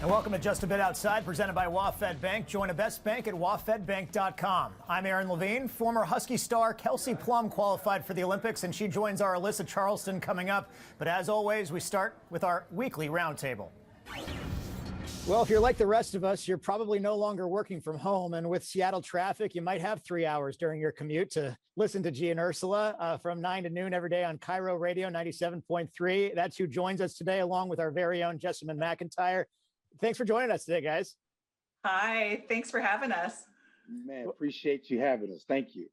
And welcome to Just a Bit Outside, presented by WaFd Bank. Join a best bank at wafedbank.com. I'm Aaron Levine. Former Husky star Kelsey Plum qualified for the Olympics, and she joins our Alyssa Charlston coming up. But as always, we start with our weekly roundtable. Well, if you're like the rest of us, you're probably no longer working from home. And with Seattle traffic, you might have 3 hours during your commute to listen to G and Ursula from 9 to noon every day on Cairo Radio 97.3. That's who joins us today, along with our very own Jessamine McIntyre. Thanks for joining us today, guys. Hi, thanks for having us. Man, appreciate you having us. Thank you.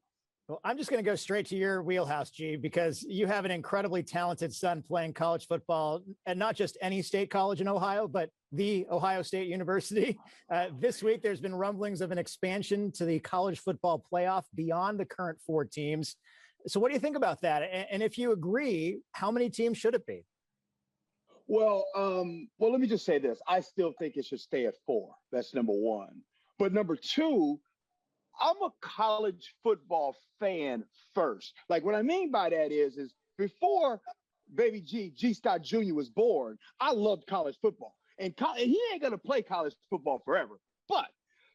Well, I'm just going to go straight to your wheelhouse, G, because you have an incredibly talented son playing college football, and not just any state college in Ohio, but the Ohio State University. This week, there's been rumblings of an expansion to the college football playoff beyond the current 4 teams. So what do you think about that? And if you agree, how many teams should it be? Well, let me just say this. I still think it should stay at 4. That's number one. But number two, I'm a college football fan first. Like, what I mean by that is before baby G Scott Jr. was born, I loved college football. And he ain't going to play college football forever. But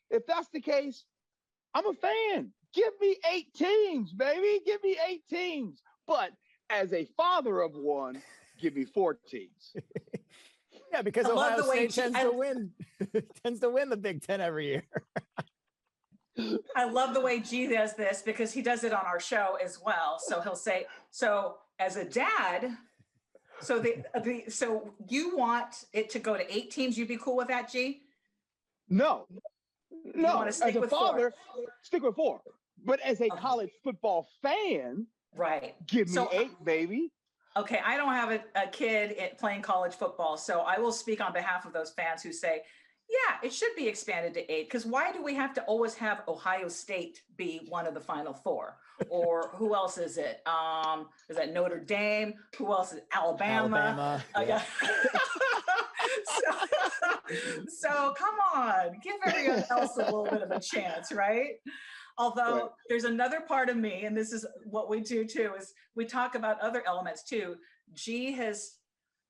if that's the case, I'm a fan. Give me 8 teams, baby. Give me 8 teams. But as a father of one, give me 4 teams. Yeah, because Ohio State tends to win the Big Ten every year. I love the way G does this because he does it on our show as well. So he'll say, so as a dad, so so you want it to go to 8 teams. You'd be cool with that, G? No. As a father, stick with 4. But as a college football fan, right? Give me 8, baby. Okay, I don't have a kid playing college football, so I will speak on behalf of those fans who say, yeah, it should be expanded to 8, because why do we have to always have Ohio State be one of the Final 4? Or who else is it? Is that Notre Dame? Who else is it? Alabama. Yeah. So come on, give everyone else a little bit of a chance, right? Although there's another part of me, and this is what we do too, is we talk about other elements too. G has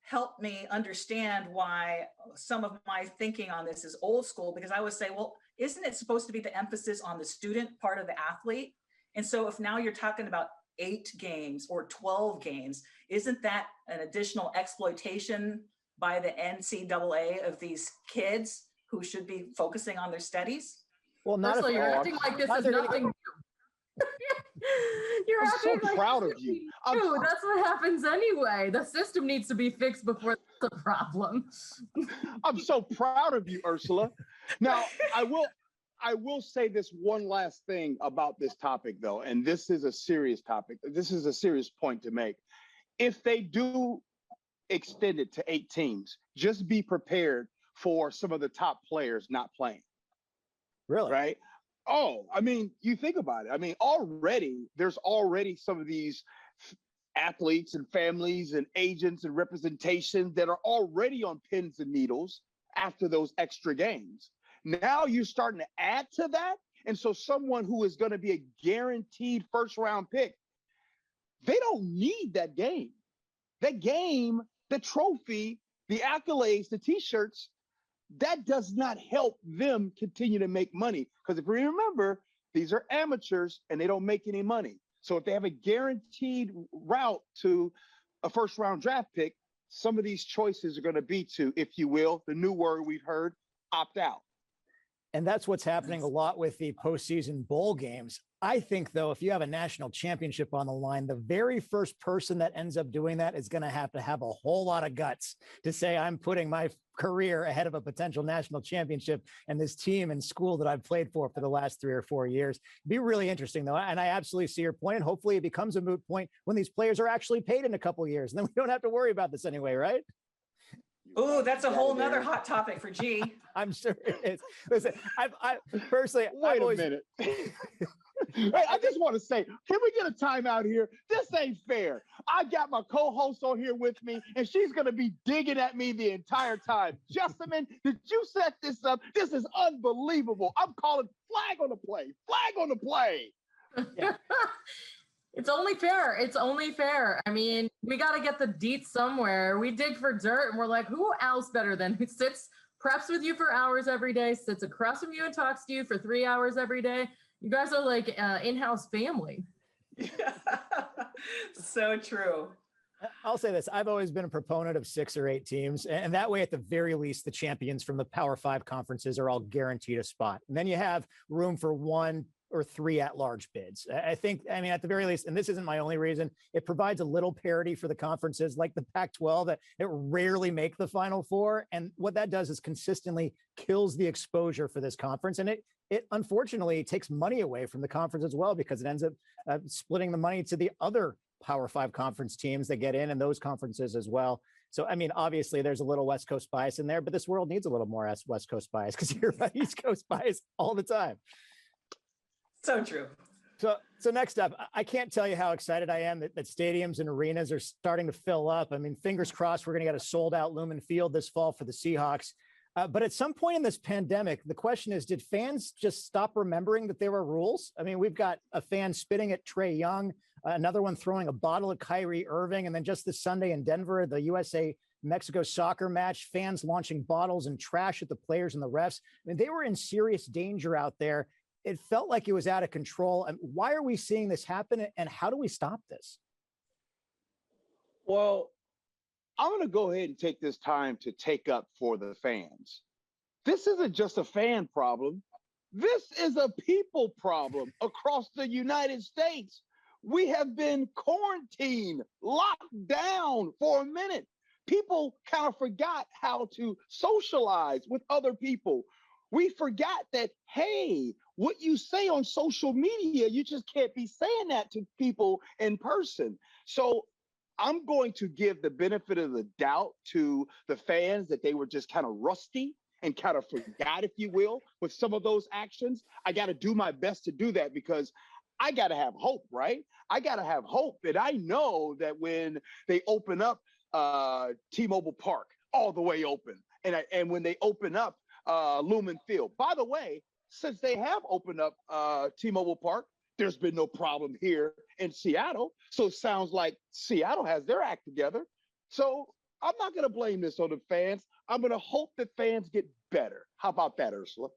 helped me understand why some of my thinking on this is old school, because I would say, well, isn't it supposed to be the emphasis on the student part of the athlete? And so if now you're talking about 8 games or 12 games, isn't that an additional exploitation by the NCAA of these kids who should be focusing on their studies? Well, not Ursula, you're acting like this is nothing new. You're I'm acting so like proud of you. That's what happens anyway. The system needs to be fixed before that's a problem. I'm so proud of you, Ursula. Now, I will say this one last thing about this topic, though, and this is a serious topic. This is a serious point to make. If they do extend it to 8 teams, just be prepared for some of the top players not playing. Really? Right? Oh, I mean, you think about it. I mean, there's already some of these athletes and families and agents and representations that are already on pins and needles after those extra games. Now you're starting to add to that. And so someone who is going to be a guaranteed first round pick, they don't need that game. That game, the trophy, the accolades, the t-shirts, that does not help them continue to make money. Because if you remember, these are amateurs and they don't make any money. So if they have a guaranteed route to a first round draft pick, some of these choices are going to be to, if you will, the new word we've heard, opt out. And that's what's happening a lot with the postseason bowl games. I think, though, if you have a national championship on the line, the very first person that ends up doing that is going to have a whole lot of guts to say, I'm putting my career ahead of a potential national championship and this team and school that I've played for the last 3 or 4 years. It'd be really interesting, though. And I absolutely see your point. And hopefully it becomes a moot point when these players are actually paid in a couple of years. And then we don't have to worry about this anyway, right? Oh, that's a whole nother hot topic for G. I'm sure it is. Listen, I personally, wait a minute. I just want to say, can we get a timeout here? This ain't fair. I got my co-host on here with me, and she's going to be digging at me the entire time. Jessamine, did you set this up? This is unbelievable. I'm calling flag on the play. Flag on the play. Yeah. It's only fair. It's only fair. I mean, we got to get the deets somewhere. We dig for dirt, and we're like, who else better than who sits preps with you for hours every day, sits across from you and talks to you for 3 hours every day. You guys are like in-house family. So true. I'll say this. I've always been a proponent of 6 or 8 teams. And that way, at the very least, the champions from the Power 5 conferences are all guaranteed a spot. And then you have room for 1 or 3 at-large bids. I mean, at the very least, and this isn't my only reason, it provides a little parity for the conferences like the Pac-12 that it rarely make the Final Four. And what that does is consistently kills the exposure for this conference. And it unfortunately takes money away from the conference as well, because it ends up splitting the money to the other Power 5 conference teams that get in those conferences as well. So, I mean, obviously there's a little West Coast bias in there, but this world needs a little more West Coast bias because you're about East Coast bias all the time. So true. So next up, I can't tell you how excited I am that stadiums and arenas are starting to fill up. I mean, fingers crossed, we're going to get a sold out Lumen Field this fall for the Seahawks. But at some point in this pandemic, the question is, did fans just stop remembering that there were rules? I mean, we've got a fan spitting at Trae Young, another one throwing a bottle at Kyrie Irving, and then just this Sunday in Denver, the USA-Mexico soccer match, fans launching bottles and trash at the players and the refs. I mean, they were in serious danger out there. It felt like it was out of control. And why are we seeing this happen, and how do we stop this? Well, I'm going to go ahead and take this time to take up for the fans. This isn't just a fan problem. This is a people problem across the United States. We have been quarantined, locked down for a minute. People kind of forgot how to socialize with other people. We forgot that, hey, what you say on social media, you just can't be saying that to people in person. So I'm going to give the benefit of the doubt to the fans that they were just kind of rusty and kind of forgot, if you will, with some of those actions. I got to do my best to do that because I got to have hope, right? I got to have hope. And I know that when they open up T-Mobile Park all the way open, and when they open up Lumen Field, by the way, since they have opened up T-Mobile Park, there's been no problem here in Seattle. So it sounds like Seattle has their act together. So I'm not going to blame this on the fans. I'm going to hope that fans get better. How about that, Ursula?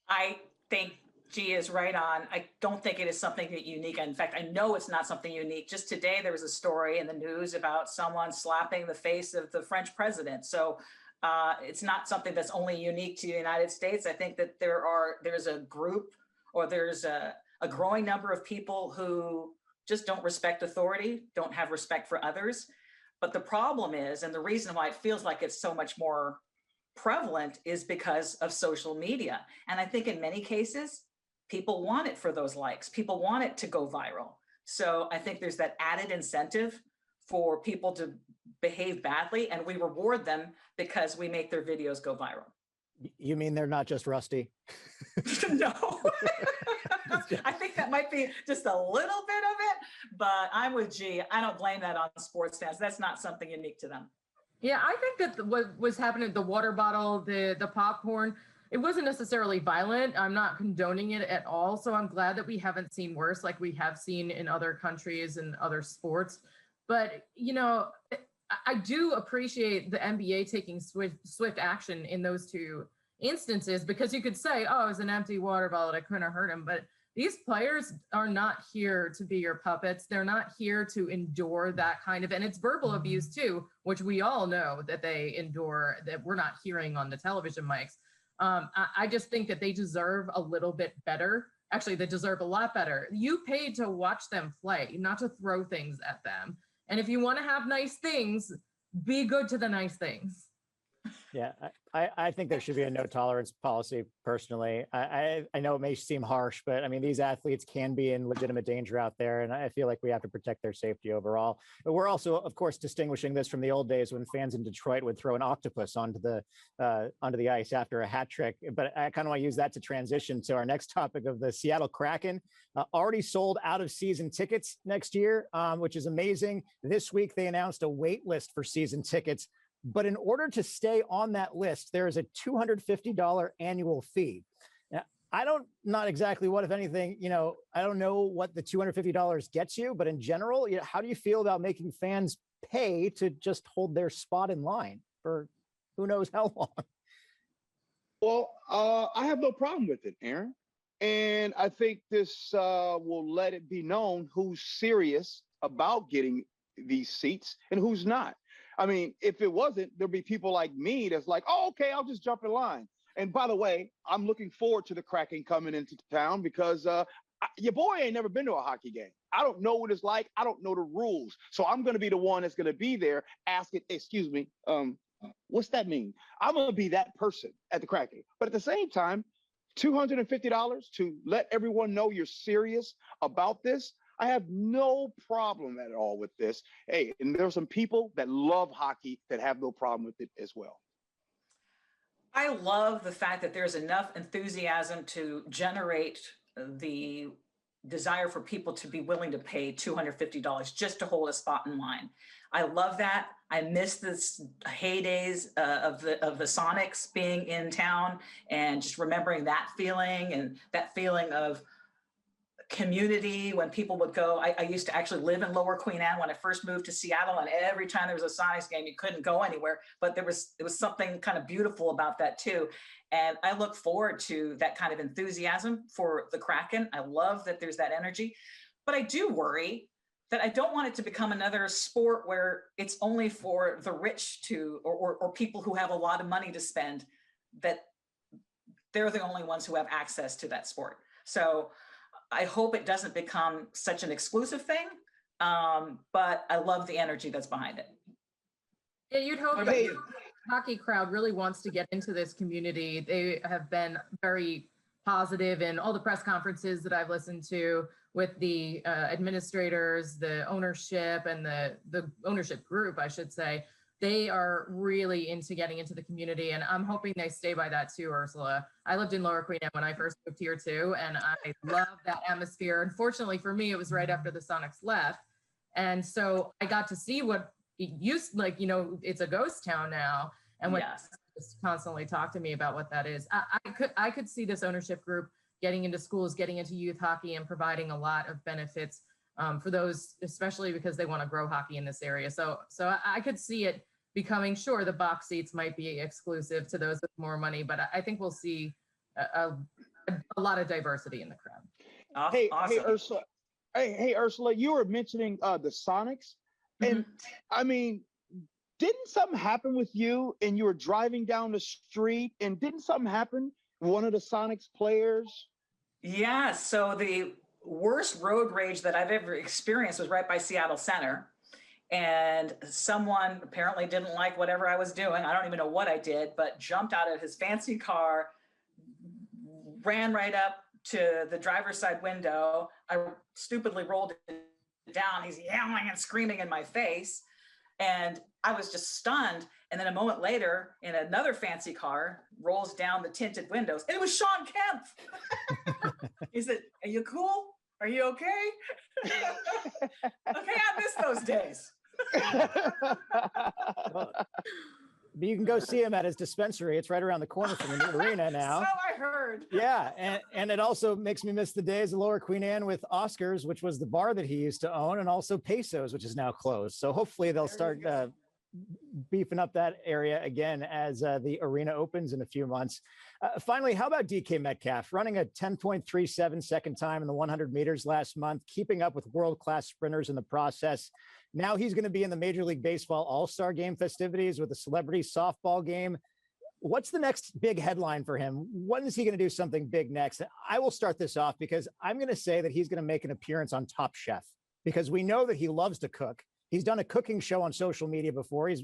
I think G is right on. I don't think it is something unique. In fact, I know it's not something unique. Just today, there was a story in the news about someone slapping the face of the French president. So it's not something that's only unique to the United States. I think that there's a group, or there's a growing number of people who just don't respect authority, don't have respect for others. But the problem is, and the reason why it feels like it's so much more prevalent, is because of social media. And I think in many cases, people want it for those likes. People want it to go viral. So I think there's that added incentive for people to behave badly, and we reward them because we make their videos go viral. You mean they're not just rusty? No. I think that might be just a little bit of it, but I'm with G. I don't blame that on sports fans. That's not something unique to them. Yeah, I think that what was happening, the water bottle, the popcorn, it wasn't necessarily violent. I'm not condoning it at all. So I'm glad that we haven't seen worse like we have seen in other countries and other sports. But, you know, I do appreciate the NBA taking swift action in those two instances, because you could say, oh, it was an empty water bottle that couldn't have hurt him. But these players are not here to be your puppets. They're not here to endure that kind of, and it's verbal abuse too, which we all know that they endure, that we're not hearing on the television mics. I just think that they deserve a little bit better. Actually, they deserve a lot better. You paid to watch them play, not to throw things at them. And if you want to have nice things, be good to the nice things. Yeah, I think there should be a no tolerance policy personally. I know it may seem harsh, but I mean, these athletes can be in legitimate danger out there. And I feel like we have to protect their safety overall. But we're also, of course, distinguishing this from the old days when fans in Detroit would throw an octopus onto the ice after a hat trick. But I kind of want to use that to transition to our next topic of the Seattle Kraken. Already sold out of season tickets next year, which is amazing. This week, they announced a wait list for season tickets. But in order to stay on that list, there is a $250 annual fee. Now, not exactly what, if anything, I don't know what the $250 gets you, but in general, how do you feel about making fans pay to just hold their spot in line for who knows how long? Well, I have no problem with it, Aaron. And I think this will let it be known who's serious about getting these seats and who's not. I mean, if it wasn't, there'd be people like me that's like, oh, okay, I'll just jump in line. And by the way, I'm looking forward to the Kraken coming into town because your boy ain't never been to a hockey game. I don't know what it's like. I don't know the rules. So I'm going to be the one that's going to be there asking, excuse me, what's that mean? I'm going to be that person at the Kraken. But at the same time, $250 to let everyone know you're serious about this, I have no problem at all with this. Hey, and there are some people that love hockey that have no problem with it as well. I love the fact that there's enough enthusiasm to generate the desire for people to be willing to pay $250 just to hold a spot in line. I love that. I miss this heydays of the Sonics being in town and just remembering that feeling and that feeling of community when people would go. I used to actually live in Lower Queen Anne when I first moved to Seattle, and every time there was a Sonics game, you couldn't go anywhere, but it was something kind of beautiful about that too. And I look forward to that kind of enthusiasm for the Kraken. I love that there's that energy, but I do worry that I don't want it to become another sport where it's only for the rich to, or people who have a lot of money to spend, that they're the only ones who have access to that sport. So I hope it doesn't become such an exclusive thing, but I love the energy that's behind it. Yeah, you'd hope that the hockey crowd really wants to get into this community. They have been very positive in all the press conferences that I've listened to with the administrators, the ownership, and the ownership group, I should say. They are really into getting into the community, and I'm hoping they stay by that too, Ursula. I lived in Lower Queen Anne when I first moved here too, and I love that atmosphere. Unfortunately for me, it was right after the Sonics left, and so I got to see what it used, like, you know, it's a ghost town now, and when just constantly talk to me about what that is. I could see this ownership group getting into schools, getting into youth hockey, and providing a lot of benefits for those, especially because they want to grow hockey in this area. So I could see it becoming, sure, the box seats might be exclusive to those with more money, but I think we'll see a lot of diversity in the crowd. Hey, awesome. Ursula. Hey, Ursula, you were mentioning the Sonics, and I mean, didn't something happen with you and you were driving down the street and didn't something happen with one of the Sonics players? Yeah, so the worst road rage that I've ever experienced was right by Seattle Center. And someone apparently didn't like whatever I was doing. I don't even know what I did, but jumped out of his fancy car, ran right up to the driver's side window. I stupidly rolled it down. He's yelling and screaming in my face. And I was just stunned. And then a moment later, in another fancy car, rolls down the tinted windows. And it was Sean Kemp. He said, "Are you cool? Are you okay?" Okay, I miss those days. But you can go see him at his dispensary. It's right around the corner from the new arena now. So I heard. Yeah, and it also makes me miss the days of Lower Queen Anne with Oscars, which was the bar that he used to own, and also Pesos, which is now closed. So hopefully they'll start beefing up that area again as the arena opens in a few months. Finally, how about DK Metcalf running a 10.37 second time in the 100 meters last month, keeping up with world-class sprinters in the process? Now he's going to be in the Major League Baseball All-Star Game festivities with a celebrity softball game. What's the next big headline for him? When is he going to do something big next? I will start this off because I'm going to say that he's going to make an appearance on Top Chef, because we know that he loves to cook. He's done a cooking show on social media before. He's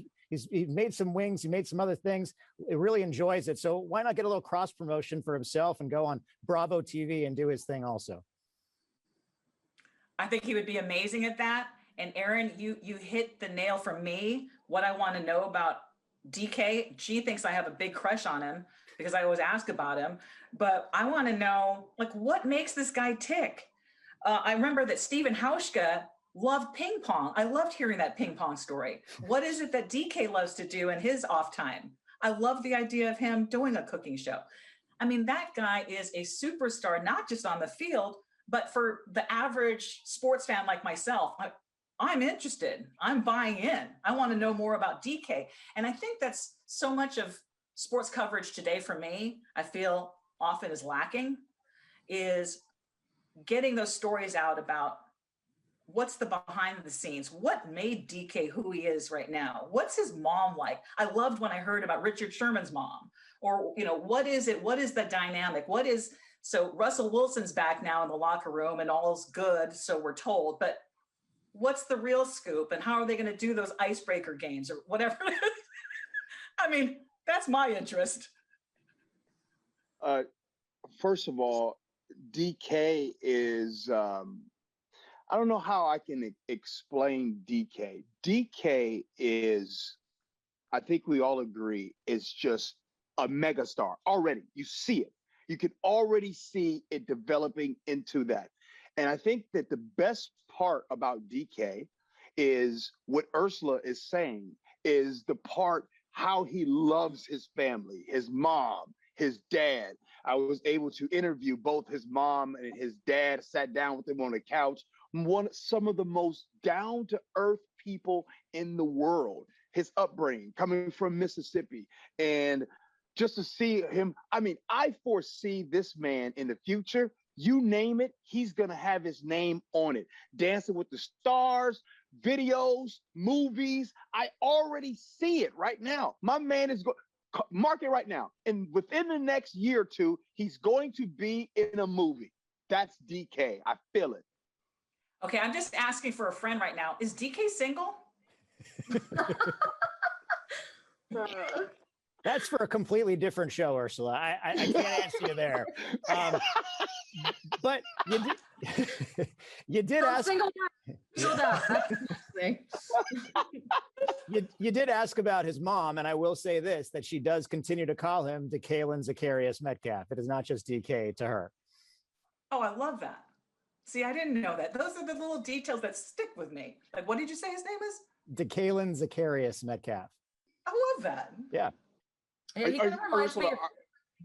made some wings. He made some other things. He really enjoys it. So why not get a little cross promotion for himself and go on Bravo TV and do his thing also? I think he would be amazing at that. And Aaron, you hit the nail for me. What I want to know about DK, G thinks I have a big crush on him because I always ask about him. But I want to know, like, what makes this guy tick? I remember that Stephen Hauschka loved ping pong. I loved hearing that ping pong story. What is it that DK loves to do in his off time? I love the idea of him doing a cooking show. I mean, that guy is a superstar, not just on the field, but for the average sports fan like myself. I'm interested. I'm buying in. I want to know more about DK. And I think that's so much of sports coverage today for me, I feel often is lacking, is getting those stories out about what's the behind the scenes, what made DK who he is right now, what's his mom like. I loved when I heard about Richard Sherman's mom, or what is it, what is the dynamic, so Russell Wilson's back now in the locker room and all's good, so we're told, but what's the real scoop, and how are they going to do those icebreaker games or whatever it is? I mean, that's my interest. First of all, DK is, I don't know how I can explain DK. DK is, I think we all agree, is just a megastar already. You see it. You can already see it developing into that. And I think that the best part about DK is what Ursula is saying, is the part how he loves his family, his mom, his dad. I was able to interview both his mom and his dad, sat down with him on the couch. Some of the most down-to-earth people in the world, his upbringing, coming from Mississippi. And just to see him, I mean, I foresee this man in the future, you name it, he's going to have his name on it. Dancing with the Stars, videos, movies. I already see it right now. My man is going, mark it right now. And within the next year or two, he's going to be in a movie. That's DK. I feel it. Okay, I'm just asking for a friend right now. Is DK single? That's for a completely different show, Ursula. I can't answer you there. But you did ask. You did ask about his mom, and I will say this: that she does continue to call him DeKalin Zacharias Metcalf. It is not just DK to her. Oh, I love that. See, I didn't know that. Those are the little details that stick with me. Like, what did you say his name is? DeKalin Zacharias Metcalf. I love that. Yeah. Yeah, he kind of reminds me of,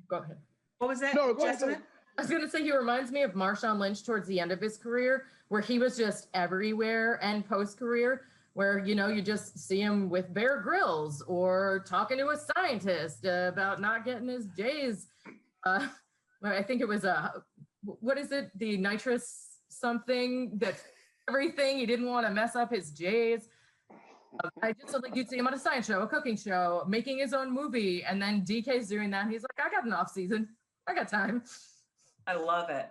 go ahead. What was that, No, go Jessamine? ahead. I was going to say he reminds me of Marshawn Lynch towards the end of his career, where he was just everywhere, and post-career, where, you just see him with Bear Grylls or talking to a scientist about not getting his J's. I think it was, what is it? The nitrous something, that's everything. He didn't want to mess up his J's. I just felt like you'd see him on a science show, a cooking show, making his own movie, and then DK's doing that. And he's like, I got an off season. I got time. I love it.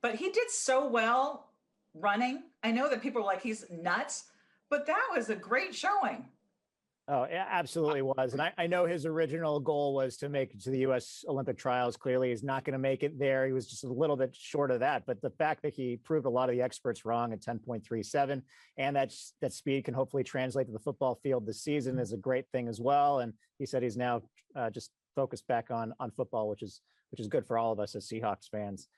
But he did so well running. I know that people are like, he's nuts, but that was a great showing. Oh, it absolutely was. And I know his original goal was to make it to the U.S. Olympic trials. Clearly, he's not going to make it there. He was just a little bit short of that. But the fact that he proved a lot of the experts wrong at 10.37, and that speed can hopefully translate to the football field this season is a great thing as well. And he said he's now just focused back on football, which is good for all of us as Seahawks fans.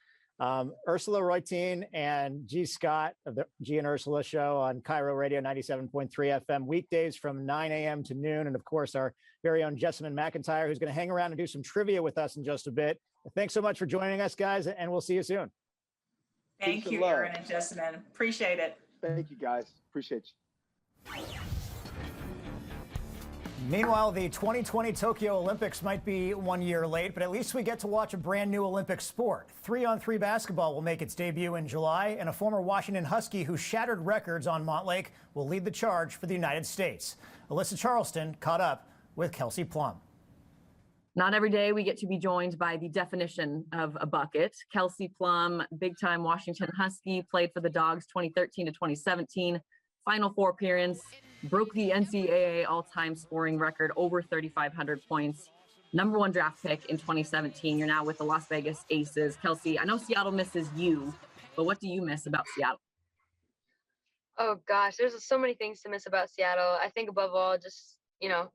Ursula Reutin and G. Scott of the G and Ursula show on Cairo Radio 97.3 FM weekdays from 9 a.m. to noon. And of course, our very own Jessamine McIntyre, who's going to hang around and do some trivia with us in just a bit. Thanks so much for joining us, guys, and we'll see you soon. Thank you, Aaron and Jessamine. Appreciate it. Thank you, guys. Appreciate you. Meanwhile, the 2020 Tokyo Olympics might be 1 year late, but at least we get to watch a brand new Olympic sport. 3-on-3 basketball will make its debut in July, and a former Washington Husky who shattered records on Montlake will lead the charge for the United States. Alyssa Charlston caught up with Kelsey Plum. Not every day we get to be joined by the definition of a bucket. Kelsey Plum, big-time Washington Husky, played for the Dogs 2013 to 2017. Final Four appearance, broke the NCAA all-time scoring record, over 3,500 points. Number 1 draft pick in 2017. You're now with the Las Vegas Aces. Kelsey, I know Seattle misses you, but what do you miss about Seattle? Oh gosh, there's so many things to miss about Seattle. I think above all, just,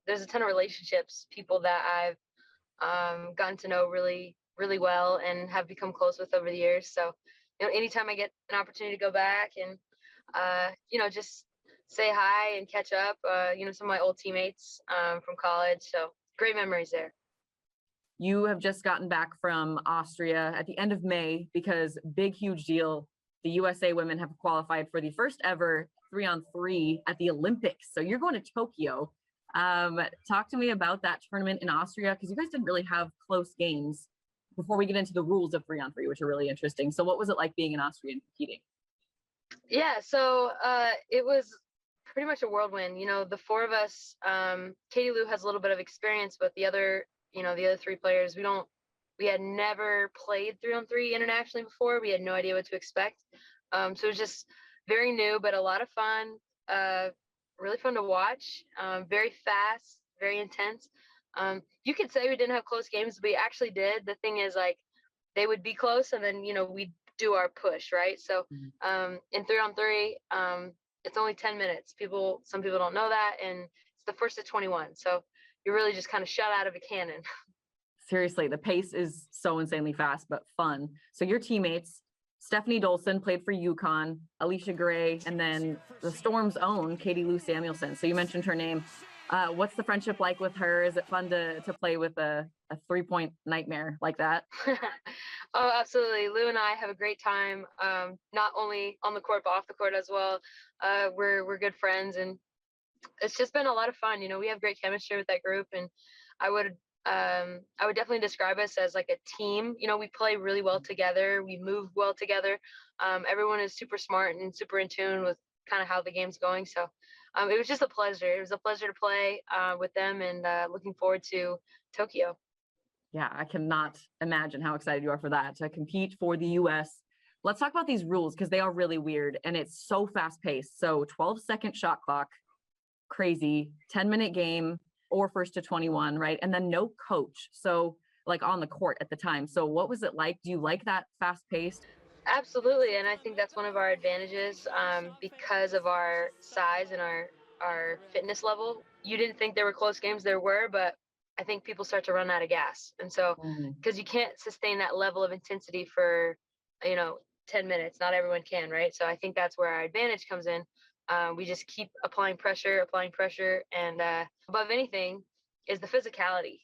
there's a ton of relationships, people that I've gotten to know really, really well and have become close with over the years. So, anytime I get an opportunity to go back and, just say hi and catch up, some of my old teammates from college. So great memories there. You have just gotten back from Austria at the end of May because big, huge deal. The USA women have qualified for the first ever 3-on-3 at the Olympics. So you're going to Tokyo. Talk to me about that tournament in Austria, because you guys didn't really have close games before we get into the rules of 3-on-3, which are really interesting. So what was it like being in Austria and competing? Yeah, so it was pretty much a whirlwind. You know, the four of us, Katie Lou has a little bit of experience, but the other three players, we had never played 3-on-3 internationally before. We had no idea what to expect. So it was just very new, but a lot of fun, really fun to watch, very fast, very intense. You could say we didn't have close games, but we actually did. The thing is, like, they would be close, and then, we'd do our push, right? So in 3-on-3, it's only 10 minutes. Some people don't know that, and it's the first to 21. So you're really just kind of shot out of a cannon. Seriously, the pace is so insanely fast, but fun. So your teammates, Stephanie Dolson played for UConn, Alicia Gray, and then the Storm's own Katie Lou Samuelson. So you mentioned her name. What's the friendship like with her? Is it fun to play with a 3-point nightmare like that? Oh, absolutely. Lou and I have a great time, not only on the court, but off the court as well. We're good friends, and it's just been a lot of fun. We have great chemistry with that group, and I would definitely describe us as like a team. We play really well together. We move well together. Everyone is super smart and super in tune with kind of how the game's going. So it was just a pleasure. It was a pleasure to play with them, and looking forward to Tokyo. Yeah, I cannot imagine how excited you are for that, to compete for the US. Let's talk about these rules, because they are really weird and it's so fast paced. So 12-second shot clock, crazy, 10-minute game, or first to 21, right? And then no coach. So like on the court at the time. So what was it like? Do you like that fast paced? Absolutely, and I think that's one of our advantages, because of our size and our fitness level. You didn't think there were close games, there were, but I think people start to run out of gas. And so, because you can't sustain that level of intensity for 10 minutes, not everyone can, right? So I think that's where our advantage comes in. We just keep applying pressure, and above anything is the physicality.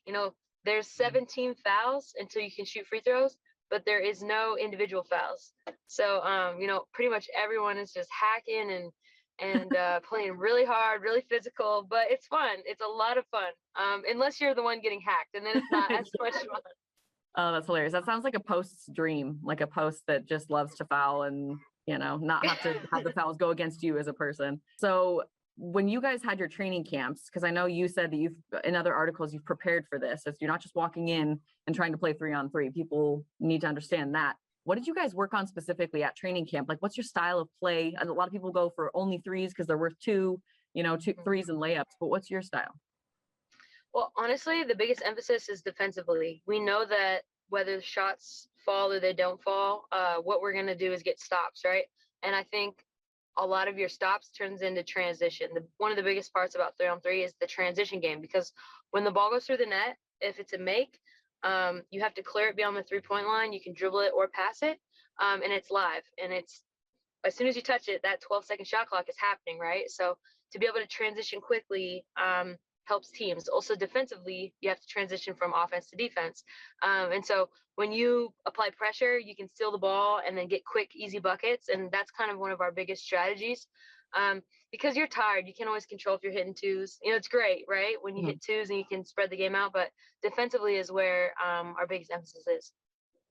There's 17 fouls until you can shoot free throws, but there is no individual fouls. So, pretty much everyone is just hacking and playing really hard, really physical, but it's fun. It's a lot of fun, unless you're the one getting hacked, and then it's not as much fun. Oh, that's hilarious. That sounds like a post's dream, like a post that just loves to foul and, not have to have the fouls go against you as a person. So when you guys had your training camps, because I know you said that in other articles, you've prepared for this. So you're not just walking in and trying to play 3-on-3. People need to understand that. What did you guys work on specifically at training camp? Like, what's your style of play? A lot of people go for only threes because they're worth two threes and layups, but what's your style? Well, honestly, the biggest emphasis is defensively. We know that whether the shots fall or they don't fall, what we're going to do is get stops, right? And I think a lot of your stops turns into transition. One of the biggest parts about 3-on-3 is the transition game, because when the ball goes through the net, if it's a make, you have to clear it beyond the 3-point line. You can dribble it or pass it, and it's live. And it's as soon as you touch it, that 12-second shot clock is happening, right? So to be able to transition quickly helps teams. Also defensively, you have to transition from offense to defense. And so when you apply pressure, you can steal the ball and then get quick, easy buckets. And that's kind of one of our biggest strategies. Because you're tired, you can't always control if you're hitting twos. It's great, right? When you hit twos and you can spread the game out, but defensively is where our biggest emphasis is.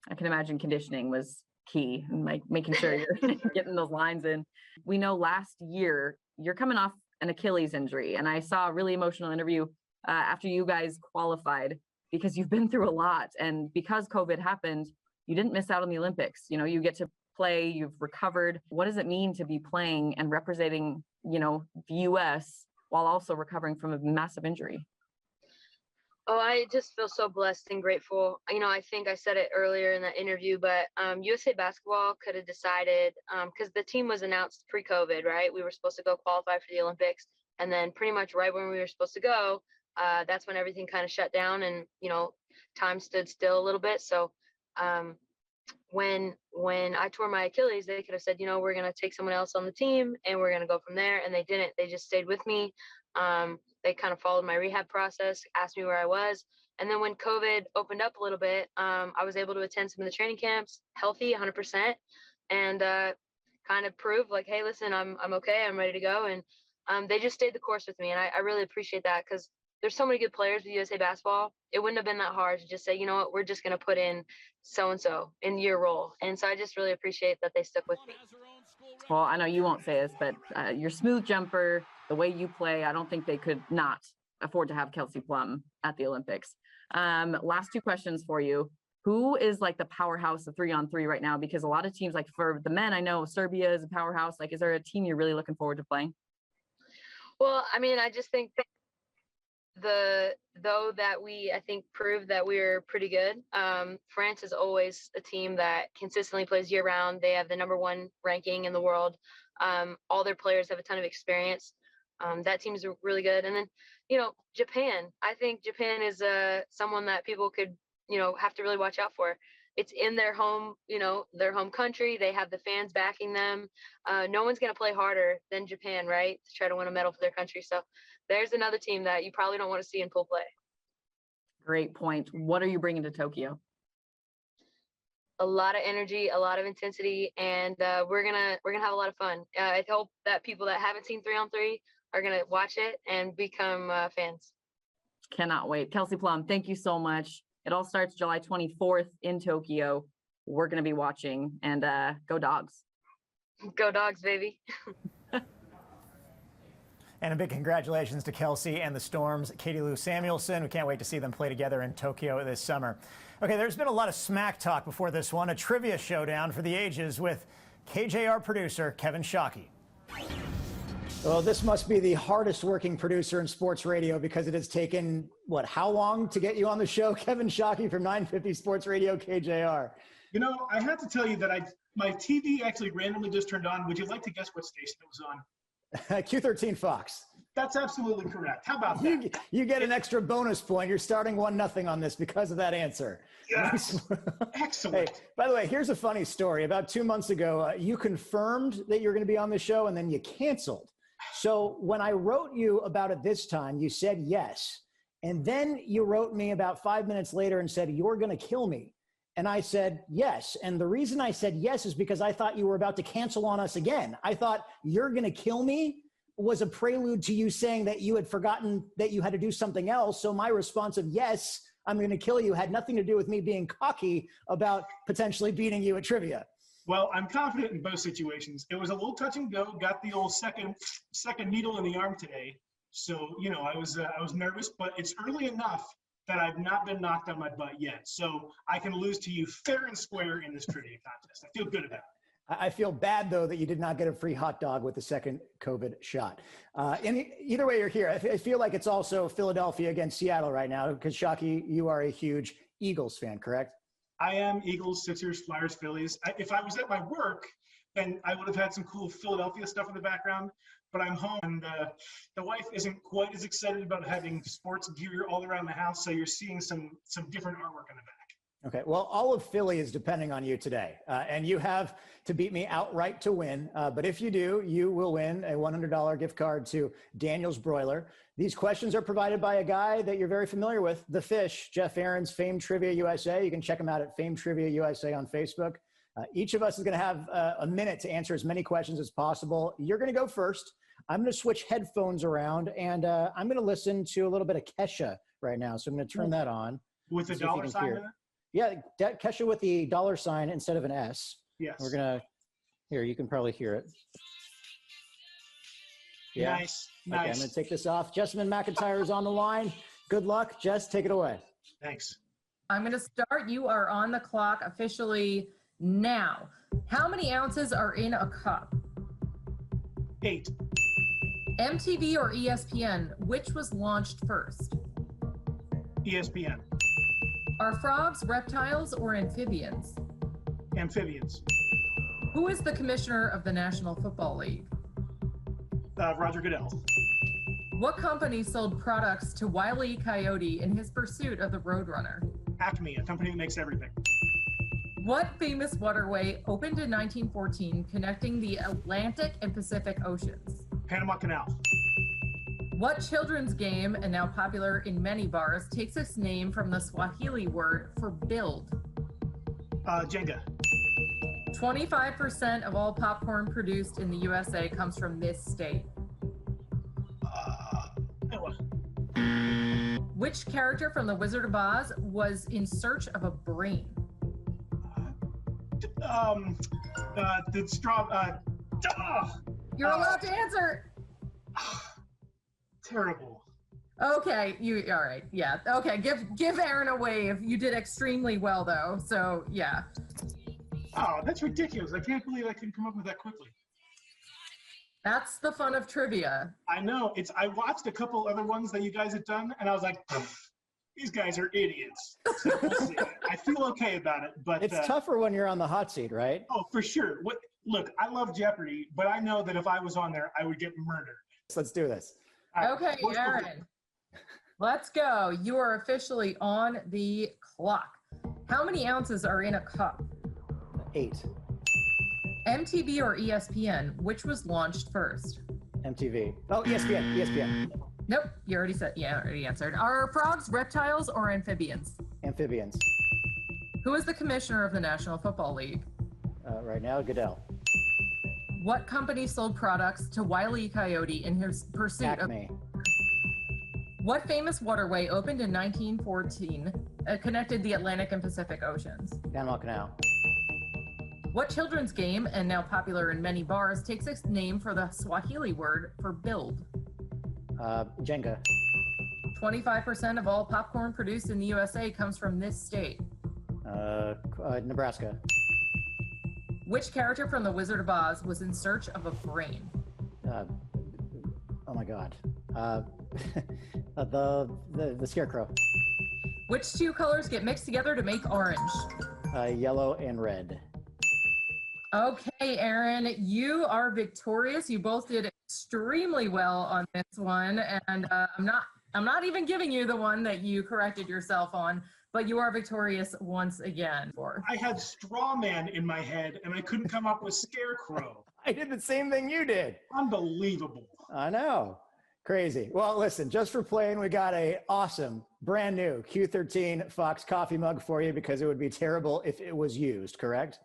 I can imagine conditioning was key, and like making sure you're getting those lines in. We know last year you're coming off an Achilles injury, and I saw a really emotional interview after you guys qualified, because you've been through a lot, and because COVID happened, you didn't miss out on the Olympics. You get to play, you've recovered. What does it mean to be playing and representing, the US while also recovering from a massive injury? Oh, I just feel so blessed and grateful. I think I said it earlier in that interview, but USA Basketball could have decided, because the team was announced pre-COVID, right? We were supposed to go qualify for the Olympics. And then pretty much right when we were supposed to go, that's when everything kind of shut down and, time stood still a little bit. So when I tore my Achilles, they could have said, we're going to take someone else on the team and we're going to go from there. And they didn't. They just stayed with me. They kind of followed my rehab process, asked me where I was. And then when COVID opened up a little bit, I was able to attend some of the training camps, healthy, 100%, and kind of prove like, hey, listen, I'm okay. I'm ready to go. And they just stayed the course with me. And I really appreciate that, because there's so many good players with USA basketball. It wouldn't have been that hard to just say, you know what, we're just going to put in so-and-so in your role. And so I just really appreciate that they stuck with me. Well, I know you won't say this, but your smooth jumper, the way you play, I don't think they could not afford to have Kelsey Plum at the Olympics. Last two questions for you. Who is like the powerhouse of 3-on-3 right now? Because a lot of teams, like for the men, I know Serbia is a powerhouse. Like, is there a team you're really looking forward to playing? Well, I mean, I just think I think proved that we're pretty good. France is always a team that consistently plays year round. They have the #1 ranking in the world. All their players have a ton of experience. That team is really good. And then, Japan. I think Japan is someone that people could, have to really watch out for. It's in their home, their home country. They have the fans backing them. No one's going to play harder than Japan, right, to try to win a medal for their country. So there's another team that you probably don't want to see in full play. Great point. What are you bringing to Tokyo? A lot of energy, a lot of intensity, and we're gonna have a lot of fun. I hope that people that haven't seen 3-on-3 are gonna watch it and become fans. Cannot wait. Kelsey Plum, thank you so much. It all starts July 24th in Tokyo. We're going to be watching, and go Dogs. Go Dogs, baby. And a big congratulations to Kelsey and the Storm's Katie Lou Samuelson. We can't wait to see them play together in Tokyo this summer. Okay, there's been a lot of smack talk before this one, a trivia showdown for the ages with KJR producer Kevin Shockey. Well, this must be the hardest working producer in sports radio, because it has taken, how long to get you on the show? Kevin Shockey from 950 Sports Radio, KJR. I have to tell you that my TV actually randomly just turned on. Would you like to guess what station it was on? Q13 FOX. That's absolutely correct. How about that? You get an extra bonus point. You're starting 1-0 on this because of that answer. Yes. Excellent. Hey, by the way, here's a funny story. About 2 months ago, you confirmed that you're going to be on the show, and then you canceled. So when I wrote you about it this time, you said yes. And then you wrote me about 5 minutes later and said, you're going to kill me. And I said, yes. And the reason I said yes is because I thought you were about to cancel on us again. I thought you're going to kill me was a prelude to you saying that you had forgotten that you had to do something else. So my response of yes, I'm going to kill you had nothing to do with me being cocky about potentially beating you at trivia. Well, I'm confident in both situations. It was a little touch and go. Got the old second needle in the arm today. So, I was nervous, but it's early enough that I've not been knocked on my butt yet. So I can lose to you fair and square in this trivia contest. I feel good about it. I feel bad, though, that you did not get a free hot dog with the second COVID shot. Either way, you're here. I feel like it's also Philadelphia against Seattle right now, because, Shockey, you are a huge Eagles fan, correct? I am Eagles, Sixers, Flyers, Phillies. If I was at my work, then I would have had some cool Philadelphia stuff in the background. But I'm home, and the wife isn't quite as excited about having sports gear all around the house, so you're seeing some different artwork in the back. Okay, well, all of Philly is depending on you today, and you have to beat me outright to win. But if you do, you will win a $100 gift card to Daniel's Broiler. These questions are provided by a guy that you're very familiar with, The Fish, Jeff Aaron's Fame Trivia USA. You can check him out at Fame Trivia USA on Facebook. Each of us is going to have a minute to answer as many questions as possible. You're going to go first. I'm going to switch headphones around, and I'm going to listen to a little bit of Kesha right now. So I'm going to turn that on. With the dollar sign in it? Yeah, Kesha with the dollar sign instead of an S. Yes. We're going to, here, you can probably hear it. Yeah. Nice. Okay, I'm going to take this off. Jessamine McIntyre is on the line. Good luck. Jess, take it away. Thanks. I'm going to start. You are on the clock officially now. How many ounces are in a cup? 8. MTV or ESPN, which was launched first? ESPN. Are frogs reptiles or amphibians? Amphibians. Who is the commissioner of the National Football League? Roger Goodell. What company sold products to Wile E. Coyote in his pursuit of the Roadrunner? Acme, a company that makes everything. What famous waterway opened in 1914 connecting the Atlantic and Pacific Oceans? Panama Canal. What children's game, and now popular in many bars, takes its name from the Swahili word for build? Jenga. 25% of all popcorn produced in the USA comes from this state. Which character from The Wizard of Oz was in search of a brain? The straw. You're allowed to answer. Terrible. Okay, all right, yeah. Okay, give Aaron a wave. You did extremely well though, so yeah. Oh, that's ridiculous. I can't believe I can come up with that quickly. That's the fun of trivia. I know. I watched a couple other ones that you guys had done, and I was like, these guys are idiots. So we'll see. I feel okay about it, but It's tougher when you're on the hot seat, right? Oh, for sure. Look, I love Jeopardy, but I know that if I was on there, I would get murdered. So let's do this. Okay, Aaron. Let's go. You are officially on the clock. How many ounces are in a cup? 8. MTV or ESPN? Which was launched first? MTV. Oh, ESPN. Nope. You already said. Yeah, already answered. Are frogs reptiles or amphibians? Amphibians. Who is the commissioner of the National Football League? Right now, Goodell. What company sold products to Wile E. Coyote in his pursuit Acme. of? What famous waterway opened in 1914 connected the Atlantic and Pacific Oceans? Panama Canal. What children's game, and now popular in many bars, takes its name for the Swahili word for build? Jenga. 25% of all popcorn produced in the USA comes from this state. Nebraska. Which character from The Wizard of Oz was in search of a brain? Oh my God. The Scarecrow. Which two colors get mixed together to make orange? Yellow and red. Okay, Aaron, you are victorious. You both did extremely well on this one, and I'm not even giving you the one that you corrected yourself on, but you are victorious once again. I had straw man in my head, and I couldn't come up with scarecrow. I did the same thing you did. Unbelievable. I know. Crazy. Well, listen, just for playing, we got a awesome, brand new Q13 FOX coffee mug for you because it would be terrible if it was used, correct?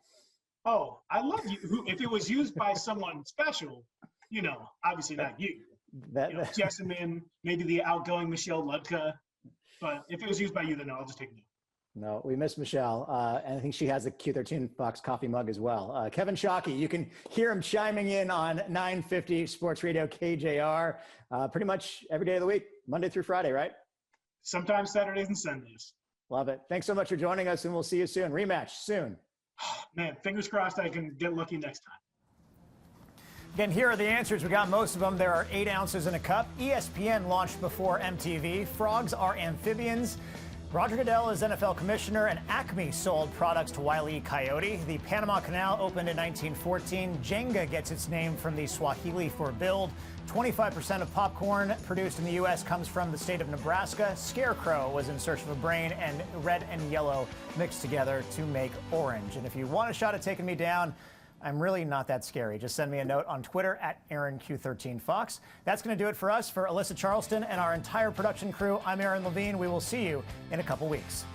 Oh, I love you. If it was used by someone special, obviously not you. Jessamine, maybe the outgoing Michelle Ludka. But if it was used by you, then no, I'll just take it. No, we miss Michelle. And I think she has a Q13 FOX coffee mug as well. Kevin Shockey, you can hear him chiming in on 950 Sports Radio KJR pretty much every day of the week, Monday through Friday, right? Sometimes Saturdays and Sundays. Love it. Thanks so much for joining us, and we'll see you soon. Rematch soon. Man, fingers crossed I can get lucky next time. Again, here are the answers. We got most of them. There are 8 ounces in a cup. ESPN launched before MTV. Frogs are amphibians. Roger Goodell is NFL commissioner, and Acme sold products to Wile E. Coyote. The Panama Canal opened in 1914. Jenga gets its name from the Swahili for build. 25% of popcorn produced in the U.S. comes from the state of Nebraska. Scarecrow was in search of a brain, and red and yellow mixed together to make orange. And if you want a shot at taking me down, I'm really not that scary. Just send me a note on Twitter at AaronQ13Fox. That's going to do it for us. For Alyssa Charlston and our entire production crew, I'm Aaron Levine. We will see you in a couple weeks.